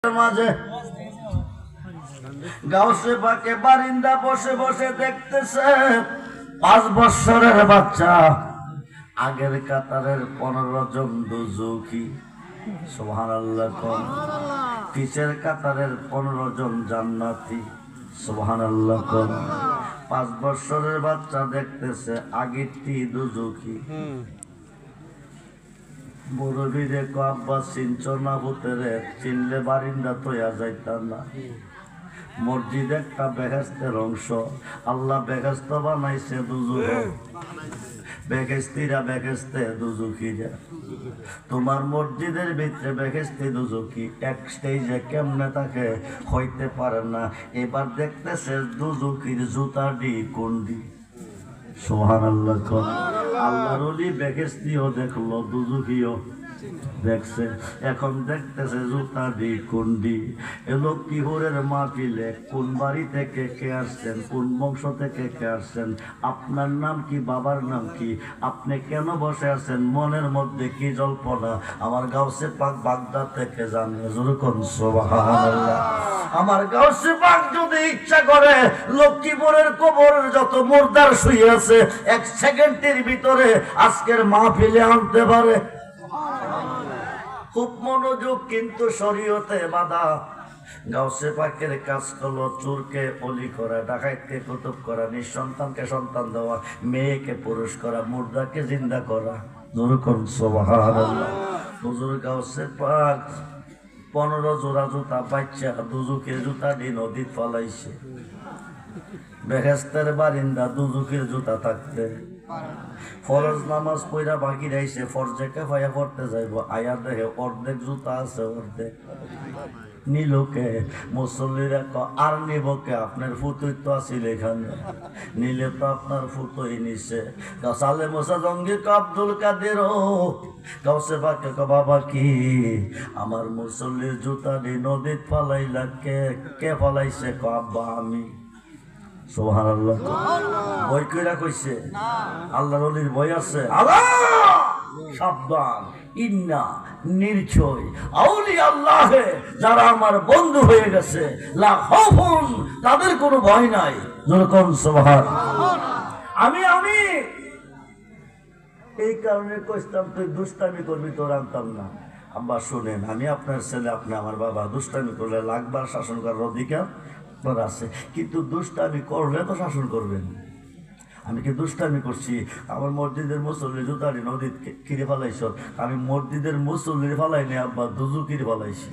মাঝে গাউসে পাকে বারিন্দা বসে বসে দেখতেছে 5 বছরের বাচ্চা আগের কাতারের 15 জন দুজুকি সুবহানাল্লাহ কোন পিছের কাতারের 15 জন জান্নাতি সুবহানাল্লাহ কোন 5 বছরের বাচ্চা দেখতেছে আগেরটি দুজুকি মুরব্বীরে আব্বা চিনছ না ভূতেরে চিনলে বারিন্দা তৈয়া যাইতাম না মসজিদ একটা বেহেস্তের অংশ আল্লাহ বেহেস্ত বানাইছে দুজুক বেহেস্তিরা বেহেস্তে দুজুকিরা তোমার মসজিদের ভিতরে বেহেস্তি দুজুকি এক স্টেজে কেমনে তাকে হইতে পারে না এবার দেখতেছে দুজুকির জুতাডি কুন্ডি সুবহানাল্লাহ আল্লাহর ওলি বেহেস্তিও দেখলো দুজুকিও দেখছে এখন দেখতেছে জুতা দি কুন্ডি এলো কিহোরের মাহফিলে কোন বাড়ি থেকে কে আসছেন কোন বংশ থেকে কে আসছেন আপনার নাম কি বাবার নাম কি আপনি কেন বসে আছেন মনের মধ্যে কি জল্পনা আমার গাউসে পাক বাগদাদ থেকে জানে যখন সুবহানাল্লাহ আমার গাউসে পাক যদি ইচ্ছা করে লক্ষ্মীপুরের কবরের যত মুর্দার শুয়ে আছে 1 সেকেন্ডের ভিতরে আজকের মাহফিলে আনতে পারে খুব মনোযোগ কিন্তু শরীয়তে বাধা গাউসে পাকের কাজ হলো চোরকে অলি করা ডাকাতকে কুতুব করা নিঃসন্তানকে সন্তান দেওয়া মেয়েকে পুরুষ করা মুর্দাকে জিন্দা করা যখন সুবহানাল্লাহ হুজুর গাউসে পাক 15 জোড়া জুতা বাচ্চা দুজুকের জুতা দিয়ে নদীত ফলাইছে বেহেস্তের বারিন্দা দুজুকের জুতা থাকতে ফরজ নামাজ পড়া বাকি রয়েছে ফরজেকে ভাইয়া পড়তে যাইব আয়া দেখে অর্ধেক জুতা আছে অর্ধেক নীলকে মুসল্লিরা আর নিবকে আপনার ফুতুই তো আছিল এখানে নিলে তো আপনার ফুতুই নিছে সালে মোসা জঙ্গি আব্দুল কাদের গাউসে পাকে বাবা কি আমার মুসল্লির জুতা দিয়ে নদীত ফালাইলা কে ফালাইছে আব্বা আমি সুবহানাল্লাহ বই কইরা কইছে আল্লাহর ওলির বই আছে আল্লাহ সাবধান ইন্না নির্ছয় আউলিয়া আল্লাহ যারা আমার বন্ধু হয়ে গেছে লা খাউফুন তাদের কোনো ভয় নাই যখন সুবহানাল্লাহ আমি এই কারণে কইতাম তুই দুষ্টামি করবি তোর আনতাম না আব্বা শুনেন আমি আপনার ছেলে আপনি আমার বাবা দুষ্টামি করলে লাখবার শাসন করার অধিকার আছে কিন্তু দুষ্টামি করলে তো শাসন করবেন আমি কি দুষ্টামি করছি আমার মসজিদের মুসল্লি জুতারি নদী কিরে ফেলাইছ আমি মসজিদের মুসল্লির ফেলাই নি আব্বা দুজু কিরে ফেলাইছি